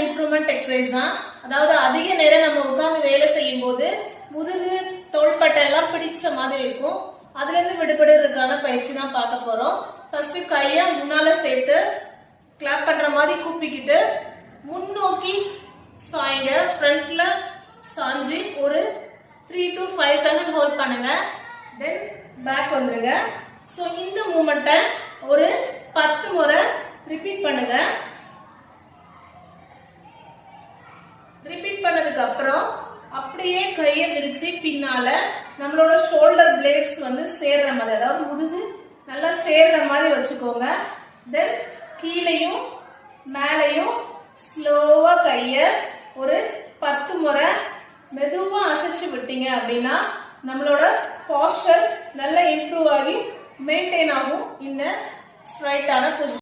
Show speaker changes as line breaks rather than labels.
Improvement exercise தான். அதாவது அதிக நேரம் நம்ம உட்கார்ந்து வேலை செய்யும் போது முதுகு தோள்பட்டை எல்லாம் பிடிச்ச மாதிரி இருக்கும். அதுல இருந்து விடுபடுறதுக்கான பயிற்சி தான் பார்க்க போறோம். ஃபர்ஸ்ட் கைய முன்னால சேர்த்து கிளாப் பண்ற மாதிரி கூப்பிக்கிட்டு முன்னோக்கி சாய்ங்க. ஃப்ரண்ட்ல சாஞ்சி ஒரு 3 to 5 செகண்ட் ஹோல்ட் பண்ணுங்க. தென் பேக் வந்துருங்க. சோ இந்த மூமெண்ட்டை ஒரு 10 முறை ரிப்பீட் பண்ணுங்க. ரிப்பீட் பண்ணதுக்கு அப்புறம் அப்படியே கையை விரிச்சு பின்னால நம்மளோட ஷோல்டர் பிளேட்ஸ் வந்து சேர்ற மாதிரி, அதாவது முதுகு நல்லா சேர்ற மாதிரி வச்சுக்கோங்க. தென் கீழையும் மேலையும் ஸ்லோவா கைய ஒரு 10 முறை மெதுவா அசைச்சு விட்டீங்க அப்படின்னா நம்மளோட போஸ்டர் நல்லா இம்ப்ரூவ் ஆகி மெயின்டைன் ஆகும் இந்த ஸ்ட்ரைட்டான பொசிஷன்.